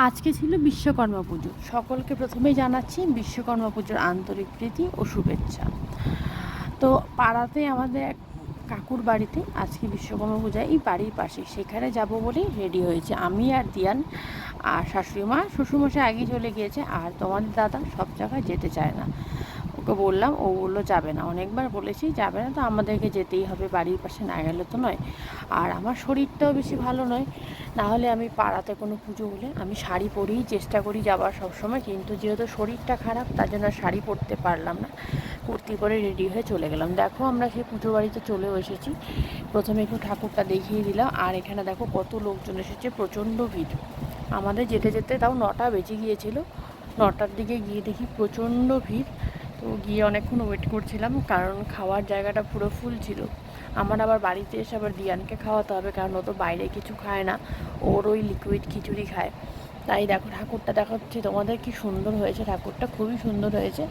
আজকে ছিল বিশ্বকর্মা পুজো। সকলকে প্রথমেই জানাচ্ছি বিশ্বকর্মা পুজোর আন্তরিক প্রীতি ও শুভেচ্ছা। তো পাড়াতে আমাদের এক কাকুর বাড়িতে আজকে বিশ্বকর্মা পূজা, এই বাড়ির পাশে, সেখানে যাব বলেই রেডি হয়েছে আমি আর দিয়ান আর শাশুড়ি মা। শ্বশুরমশাই আগেই চলে গিয়েছে, আর তোমাদের দাদা সব জায়গায় যেতে চায় না। ওকে বললাম, ও বললো যাবে না। অনেকবার বলেছি যাবে না, তো আমাদেরকে যেতেই হবে, বাড়ির পাশে না গেলে তো নয়। আর আমার শরীরটাও বেশি ভালো নয়, না হলে আমি পাড়াতে কোনো পুজো হলে আমি শাড়ি পরেই চেষ্টা করি যাবার সবসময়, কিন্তু যেহেতু শরীরটা খারাপ তার জন্য শাড়ি পরতে পারলাম না, কুর্তি পরে রেডি হয়ে চলে গেলাম। দেখো আমরা সেই পুজো বাড়িতে চলেও এসেছি। প্রথমে একটু ঠাকুরটা দেখিয়ে দিলাম, আর এখানে দেখো কত লোকজন এসেছে, প্রচণ্ড ভিড়। আমাদের যেতে যেতে তাও 9টা বেজে গিয়েছিল। 9টার দিকে গিয়ে দেখি প্রচণ্ড ভিড়। তো গিয়ে অনেকক্ষণ ওয়েট করছিলাম, কারণ খাওয়ার জায়গাটা পুরো ফুল ছিল। আমার আবার বাড়িতে এসে আবার দিয়ানকে খাওয়াতে হবে, কারণ ও তো বাইরে কিছু খায় না, ওর ওই লিকুইড খিচুড়ি খায়। তাই দেখো ঠাকুরটা দেখাচ্ছি তোমাদের, কি সুন্দর হয়েছে ঠাকুরটা, খুবই সুন্দর হয়েছে।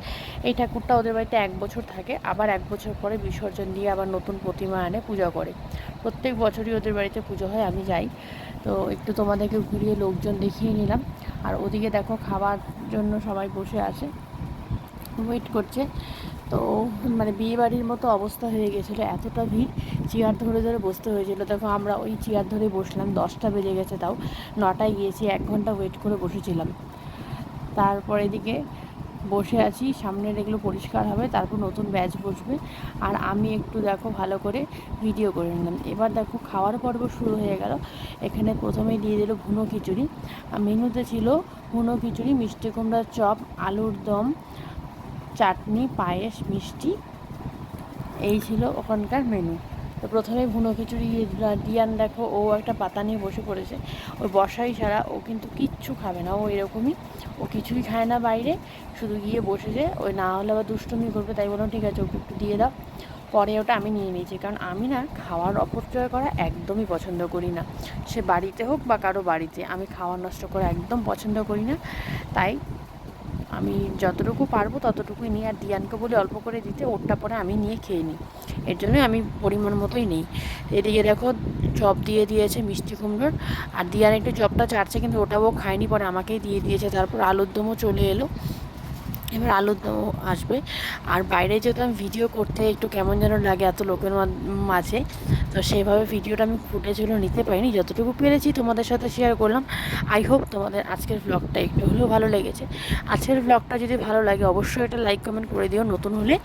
এই ঠাকুরটা ওদের বাড়িতে 1 বছর থাকে, আবার 1 বছর পরে বিসর্জন দিয়ে আবার নতুন প্রতিমা আনে, পূজা করে। প্রত্যেক বছরই ওদের বাড়িতে পুজো হয়, আমি যাই। তো একটু তোমাদেরকে ঘুরিয়ে লোকজন দেখিয়ে নিলাম। আর ওদিকে দেখো খাবার জন্য সবাই বসে আছে, ওয়েট করছে। তো মানে বিয়ে বাড়ির মতো অবস্থা হয়ে গেছিলো, এতটা ভিড়, চেয়ার ধরে ধরে বসতে হয়েছিল। দেখো আমরা ওই চেয়ার ধরে বসলাম, 10টা বেজে গেছে, তাও 9টায় গিয়েছি, 1 ঘন্টা ওয়েট করে বসেছিলাম। তারপর এদিকে বসে আছি, সামনের এগুলো পরিষ্কার হবে, তারপর নতুন ব্যাচ বসবে। আর আমি একটু দেখো ভালো করে ভিডিও করে নিলাম। এবার দেখো খাওয়ার পর্ব শুরু হয়ে গেল। এখানে প্রথমেই দিয়ে দিল ভুনো খিচুড়ি। মেনুতে ছিল ভুনো খিচুড়ি, মিষ্টি কুমড়ার চপ, আলুর দম, চাটনি, পায়েস, মিষ্টি, এই ছিল ওখানকার মেনু। তো প্রথমে ভুনো খিচুড়ি, দিয়ান দেখো ও একটা পাতা নিয়ে বসে পড়েছে। ওই বসাই ছাড়া ও কিন্তু কিচ্ছু খাবে না, ও এরকমই, ও কিছুই খায় না বাইরে, শুধু গিয়ে বসেছে। ওই না হলে আবার দুষ্টুমি করবে, তাই বললাম ঠিক আছে ওকে একটু দিয়ে দাও। পরে ওটা আমি নিয়ে নিয়েছি, কারণ আমি না খাওয়ার অপচয় করা একদমই পছন্দ করি না। সে বাড়িতে হোক বা কারো বাড়িতে, আমি খাওয়ার নষ্ট করা একদম পছন্দ করি না। তাই আমি যতটুকু পারবো ততটুকুই নিই, আর দিয়ানকে বলি অল্প করে দিতে, ওরটা পরে আমি নিয়ে খেয়ে নিই। এর জন্যই আমি পরিমাণ মতোই নিই। এদিকে দেখো চপ দিয়ে দিয়েছে মিষ্টি কুমড়োর, আর দিয়ান একটু চপটা চাটছে, কিন্তু ওটাও খায়নি, পরে আমাকেই দিয়ে দিয়েছে। তারপর আলুর দমও চলে এলো, এবার আলুর দমও আসবে। আর বাইরে যেহেতু আমি ভিডিও করতে একটু কেমন যেন লাগে এত লোকের মাঝে, তো সেভাবে ভিডিওটা আমি ফুটেজগুলো নিতে পারিনি, যতটুকু পেরেছি তোমাদের সাথে শেয়ার করলাম। আই হোপ তোমাদের আজকের ব্লগটা একটু হলেও ভালো লেগেছে। আজকের ব্লগটা যদি ভালো লাগে অবশ্যই এটা লাইক কমেন্ট করে দিও। নতুন হলে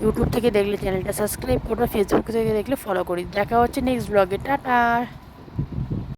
ইউটিউব থেকে দেখলে চ্যানেলটা সাবস্ক্রাইব করবে, ফেসবুক থেকে দেখলে ফলো করি। দেখা হচ্ছে নেক্সট ব্লগে, টাটা।